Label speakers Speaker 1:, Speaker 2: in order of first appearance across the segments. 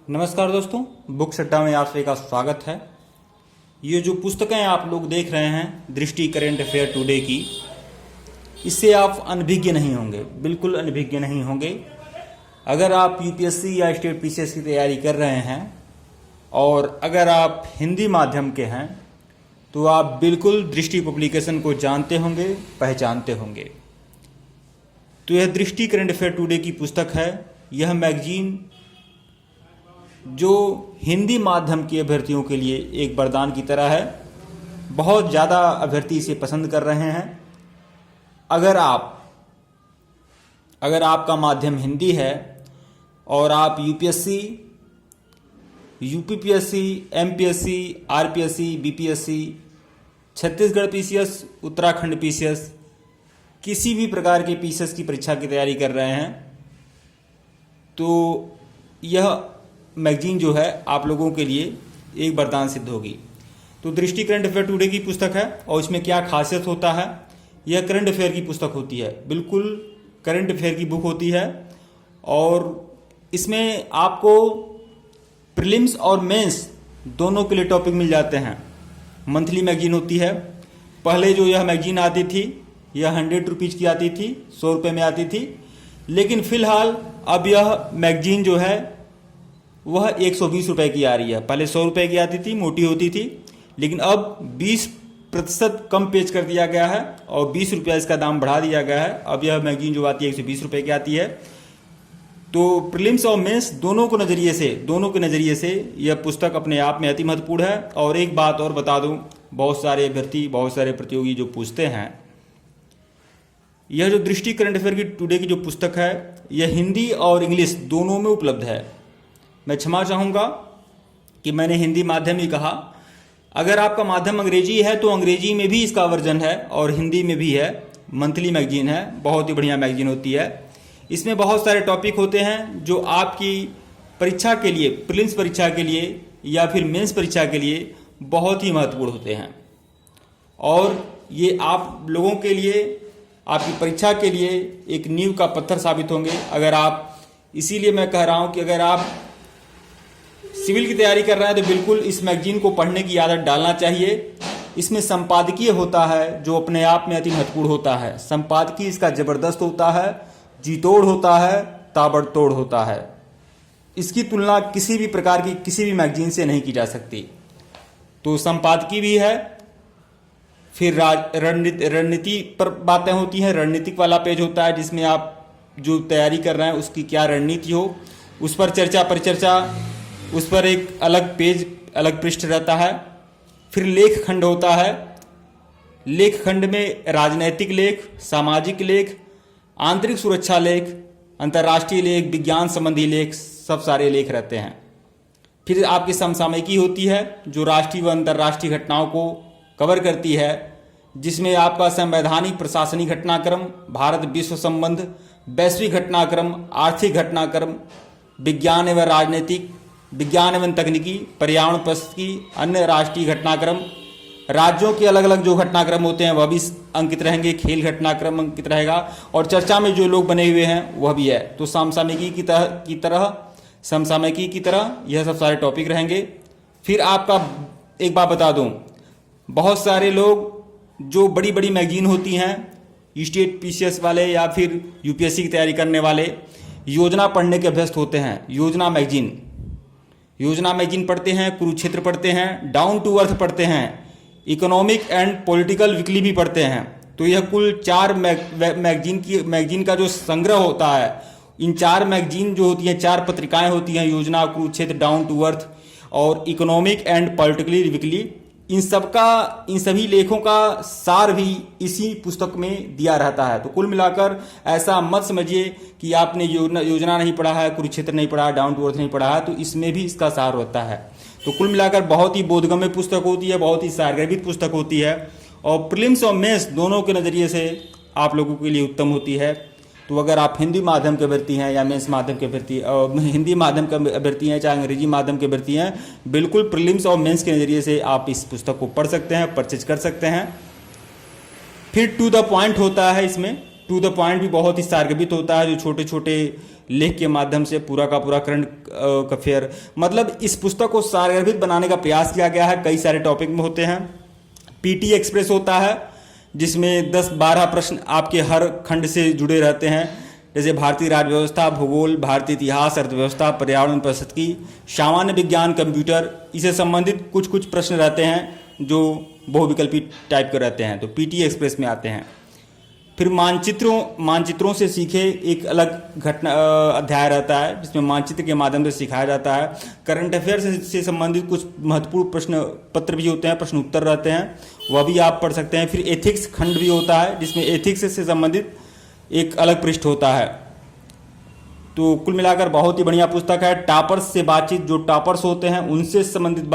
Speaker 1: नमस्कार दोस्तों, बुक सट्टा में आप सभी का स्वागत है। ये जो पुस्तकें आप लोग देख रहे हैं दृष्टि करेंट अफेयर टुडे की, इससे आप अनभिज्ञ नहीं होंगे, बिल्कुल अनभिज्ञ नहीं होंगे। अगर आप यूपीएससी या स्टेट पीसीएस की तैयारी कर रहे हैं और अगर आप हिंदी माध्यम के हैं तो आप बिल्कुल दृष्टि पब्लिकेशन को जानते होंगे, पहचानते होंगे। तो यह दृष्टि करेंट अफेयर टुडे की पुस्तक है। यह मैगजीन जो हिंदी माध्यम के अभ्यर्थियों के लिए एक वरदान की तरह है। बहुत ज़्यादा अभ्यर्थी इसे पसंद कर रहे हैं। अगर आपका माध्यम हिंदी है और आप UPSC, UPPSC, MPSC, RPSC, BPSC, Chhattisgarh PCS, Uttarakhand PCS, किसी भी प्रकार के पीसीएस की परीक्षा की तैयारी कर रहे हैं तो यह मैगजीन जो है आप लोगों के लिए एक वरदान सिद्ध होगी। तो दृष्टि करंट अफेयर टुडे की पुस्तक है और इसमें क्या खासियत होता है। यह करंट अफेयर की पुस्तक होती है, बिल्कुल करंट अफेयर की बुक होती है और इसमें आपको प्रीलिम्स और मेंस दोनों के लिए टॉपिक मिल जाते हैं। मंथली मैगजीन होती है। पहले जो यह मैगजीन आती थी यह 100 रुपीज़ की आती थी, 100 रुपये में आती थी, लेकिन फिलहाल अब यह मैगजीन जो है वह 120 रुपये की आ रही है। पहले 100 रुपये की आती थी, मोटी होती थी, लेकिन अब 20% कम पेज कर दिया गया है और 20 रुपया इसका दाम बढ़ा दिया गया है। अब यह मैगजीन जो आती है 120 रुपये की आती है। तो प्रीलिम्स और मेंस दोनों के नज़रिए से यह पुस्तक अपने आप में अति महत्वपूर्ण है। और एक बात और बता दूं, बहुत सारे अभ्यर्थी, बहुत सारे प्रतियोगी जो पूछते हैं, यह जो दृष्टि करंट अफेयर की टुडे की जो पुस्तक है यह हिंदी और इंग्लिश दोनों में उपलब्ध है। मैं क्षमा चाहूँगा कि मैंने हिंदी माध्यम ही कहा। अगर आपका माध्यम अंग्रेजी है तो अंग्रेजी में भी इसका वर्जन है और हिंदी में भी है। मंथली मैगजीन है, बहुत ही बढ़िया मैगजीन होती है। इसमें बहुत सारे टॉपिक होते हैं जो आपकी परीक्षा के लिए, प्रीलिम्स परीक्षा के लिए या फिर मेंस परीक्षा के लिए बहुत ही महत्वपूर्ण होते हैं और ये आप लोगों के लिए, आपकी परीक्षा के लिए एक नींव का पत्थर साबित होंगे। अगर आप, इसीलिए मैं कह रहा हूँ कि अगर आप सिविल की तैयारी कर रहे हैं तो बिल्कुल इस मैगजीन को पढ़ने की आदत डालना चाहिए। इसमें संपादकीय होता है जो अपने आप में अति महत्वपूर्ण होता है। संपादकीय इसका जबरदस्त होता है, जीतोड़ होता है, ताबड़तोड़ होता है। इसकी तुलना किसी भी प्रकार की किसी भी मैगजीन से नहीं की जा सकती। तो संपादकीय भी है। फिर रणनीति पर बातें होती हैं। रणनीतिक वाला पेज होता है जिसमें आप जो तैयारी कर रहे हैं उसकी क्या रणनीति हो, उस पर चर्चा परिचर्चा, उस पर एक अलग पेज, अलग पृष्ठ रहता है। फिर लेख खंड होता है। लेख खंड में राजनैतिक लेख, सामाजिक लेख, आंतरिक सुरक्षा लेख, अंतर्राष्ट्रीय लेख, विज्ञान संबंधी लेख, सब सारे लेख रहते हैं। फिर आपकी समसामयिकी होती है जो राष्ट्रीय व अंतर्राष्ट्रीय घटनाओं को कवर करती है, जिसमें आपका संवैधानिक प्रशासनिक घटनाक्रम, भारत विश्व संबंध, वैश्विक घटनाक्रम, आर्थिक घटनाक्रम, विज्ञान एवं राजनीतिक, विज्ञान एवं तकनीकी, पर्यावरण परिस्थिति, अन्य राष्ट्रीय घटनाक्रम, राज्यों के अलग अलग जो घटनाक्रम होते हैं वह भी अंकित रहेंगे, खेल घटनाक्रम अंकित रहेगा और चर्चा में जो लोग बने हुए हैं वह भी है। तो समसामयिकी की तरह यह सब सारे टॉपिक रहेंगे। फिर आपका एक बात बता दूं, बहुत सारे लोग जो बड़ी बड़ी मैगजीन होती हैं, स्टेट पीसीएस वाले या फिर यूपीएससी की तैयारी करने वाले, योजना पढ़ने के अभ्यस्त होते हैं। योजना मैगजीन पढ़ते हैं, कुरुक्षेत्र पढ़ते हैं, डाउन टू अर्थ पढ़ते हैं, इकोनॉमिक एंड पॉलिटिकल वीकली भी पढ़ते हैं। तो यह कुल 4 मैगजीन का जो संग्रह होता है, इन 4 मैगजीन जो होती हैं, 4 पत्रिकाएं होती हैं, योजना, कुरुक्षेत्र, डाउन टू अर्थ और इकोनॉमिक एंड पॉलिटिकली वीकली, इन सभी लेखों का सार भी इसी पुस्तक में दिया रहता है। तो कुल मिलाकर ऐसा मत समझिए कि आपने योजना नहीं पढ़ा है, कुरुक्षेत्र नहीं पढ़ा है, डाउन टू अर्थ नहीं पढ़ा है, तो इसमें भी इसका सार होता है। तो कुल मिलाकर बहुत ही बोधगम्य पुस्तक होती है, बहुत ही सारगर्भित पुस्तक होती है और प्रीलिम्स और मेंस दोनों के नज़रिए से आप लोगों के लिए उत्तम होती है। तो अगर आप हिंदी माध्यम के अभ्यर्थी हैं या मेंस माध्यम के अभ्यर्थी, हिंदी माध्यम के अभ्यर्थी हैं चाहे अंग्रेजी माध्यम के अभ्यर्थी हैं, बिल्कुल प्रीलिम्स और मेंस के नज़रिए से आप इस पुस्तक को पढ़ सकते हैं, परचेज कर सकते हैं। फिर टू द पॉइंट होता है इसमें, टू द पॉइंट भी बहुत ही सारगर्भित होता है। जो छोटे छोटे लेख के माध्यम से पूरा का पूरा करंट अफेयर, मतलब इस पुस्तक को सारगर्भित बनाने का प्रयास किया गया है। कई सारे टॉपिक में होते हैं। पीटी एक्सप्रेस होता है जिसमें 10-12 प्रश्न आपके हर खंड से जुड़े रहते हैं, जैसे भारतीय राज्य व्यवस्था, भूगोल, भारतीय इतिहास, अर्थव्यवस्था, पर्यावरण पारिस्थितिकी, सामान्य विज्ञान, कंप्यूटर, इससे संबंधित कुछ कुछ प्रश्न रहते हैं जो बहुविकल्पी टाइप के रहते हैं, तो पीटी एक्सप्रेस में आते हैं। फिर मानचित्रों से सीखे एक अलग घटना अध्याय रहता है जिसमें मानचित्र के माध्यम से सिखाया जाता है। करंट अफेयर से संबंधित कुछ महत्वपूर्ण प्रश्न पत्र भी होते हैं, प्रश्न उत्तर रहते हैं, वह भी आप पढ़ सकते हैं। फिर एथिक्स खंड भी होता है जिसमें एथिक्स से संबंधित एक अलग पृष्ठ होता है। तो कुल मिलाकर बहुत ही बढ़िया पुस्तक है। टॉपर्स से बातचीत, जो टॉपर्स होते हैं उनसे संबंधित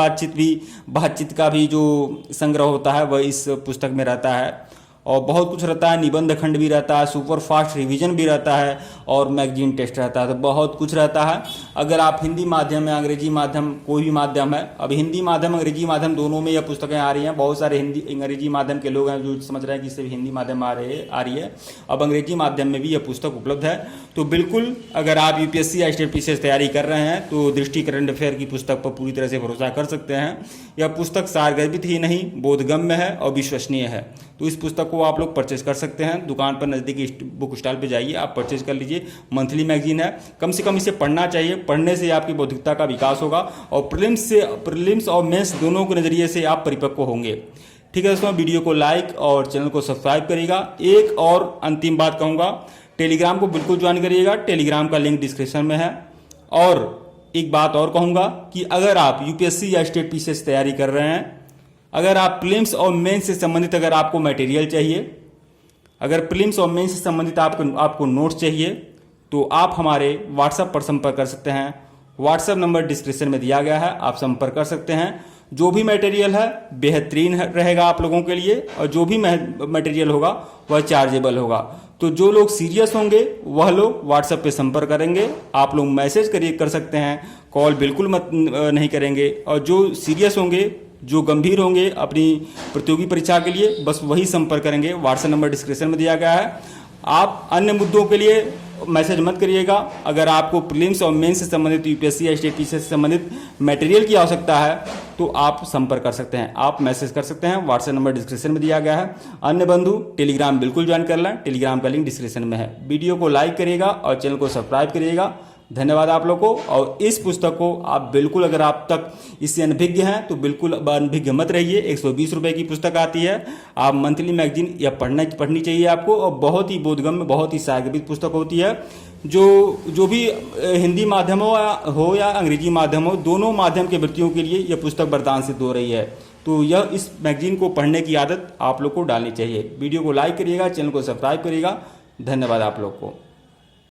Speaker 1: बातचीत का भी जो संग्रह होता है वह इस पुस्तक में रहता है। और बहुत कुछ रहता है, निबंध खंड भी रहता है, सुपर फास्ट रिवीजन भी रहता है और मैगजीन टेस्ट रहता है, तो बहुत कुछ रहता है। अगर आप हिंदी माध्यम या अंग्रेजी माध्यम, कोई भी माध्यम है, अब हिंदी माध्यम अंग्रेजी माध्यम दोनों में यह पुस्तकें आ रही हैं। बहुत सारे हिंदी अंग्रेजी माध्यम के लोग हैं जो समझ रहे हैं कि सिर्फ हिंदी माध्यम आ रही है, अब अंग्रेजी माध्यम में भी यह पुस्तक उपलब्ध है। तो बिल्कुल अगर आप यूपीएससी या स्टेट पीसीएस तैयारी कर रहे हैं तो दृष्टि करंट अफेयर की पुस्तक पर पूरी तरह से भरोसा कर सकते हैं। यह पुस्तक सारगर्भित ही नहीं, बोधगम्य है और विश्वसनीय है। तो इस पुस्तक को आप लोग परचेज कर सकते हैं। दुकान पर नज़दीकी बुक स्टॉल पे जाइए, आप परचेज कर लीजिए। मंथली मैगजीन है, कम से कम इसे पढ़ना चाहिए। पढ़ने से आपकी बौद्धिकता का विकास होगा और प्रीलिम्स और मेंस दोनों के नज़रिए से आप परिपक्व होंगे। ठीक है दोस्तों, वीडियो को लाइक और चैनल को सब्सक्राइब करिएगा। एक और अंतिम बात कहूँगा, टेलीग्राम को बिल्कुल ज्वाइन करिएगा, टेलीग्राम का लिंक डिस्क्रिप्शन में है। और एक बात और कहूँगा कि अगर आप यूपीएससी या स्टेट पीसीएस तैयारी कर रहे हैं, अगर आप प्रीलिम्स और मेंस से संबंधित अगर आपको मटेरियल चाहिए, अगर प्रीलिम्स और मेंस से संबंधित आपको नोट्स चाहिए, तो आप हमारे व्हाट्सएप पर संपर्क कर सकते हैं। व्हाट्सएप नंबर डिस्क्रिप्शन में दिया गया है, आप संपर्क कर सकते हैं। जो भी मटेरियल है बेहतरीन रहेगा आप लोगों के लिए, और जो भी मटेरियल होगा वह चार्जेबल होगा। तो जो लोग सीरियस होंगे वह लोग व्हाट्सएप पे संपर्क करेंगे। आप लोग मैसेज कर सकते हैं, कॉल बिल्कुल मत नहीं करेंगे। और जो सीरियस होंगे, जो गंभीर होंगे अपनी प्रतियोगी परीक्षा के लिए, बस वही संपर्क करेंगे। व्हाट्सएप नंबर डिस्क्रिप्शन में दिया गया है। आप अन्य मुद्दों के लिए मैसेज मत करिएगा। अगर आपको प्रीलिम्स और मेंस से संबंधित, यूपीएससी या स्टेट पीसीएस से संबंधित मटेरियल की आवश्यकता है तो आप संपर्क कर सकते हैं, आप मैसेज कर सकते हैं। व्हाट्सएप नंबर डिस्क्रिप्शन में दिया गया है। अन्य बंधु टेलीग्राम बिल्कुल ज्वाइन कर लें, टेलीग्राम का लिंक डिस्क्रिप्शन में है। वीडियो को लाइक करिएगा और चैनल को सब्सक्राइब करिएगा। धन्यवाद आप लोग को। और इस पुस्तक को आप बिल्कुल, अगर आप तक इससे अनभिज्ञ हैं तो बिल्कुल अनभिज्ञ मत रहिए। 120 रुपये की पुस्तक आती है। आप मंथली मैगजीन या पढ़नी चाहिए आपको, और बहुत ही बोधगम्य, बहुत ही सारगर्भित पुस्तक होती है। जो भी हिंदी माध्यम हो या अंग्रेजी माध्यम हो, दोनों माध्यम के व्यक्तियों के लिए यह पुस्तक वरदान सिद्ध हो रही है। तो यह इस मैगजीन को पढ़ने की आदत आप लोग को डालनी चाहिए। वीडियो को लाइक करिएगा, चैनल को सब्सक्राइब करिएगा। धन्यवाद आप लोग को।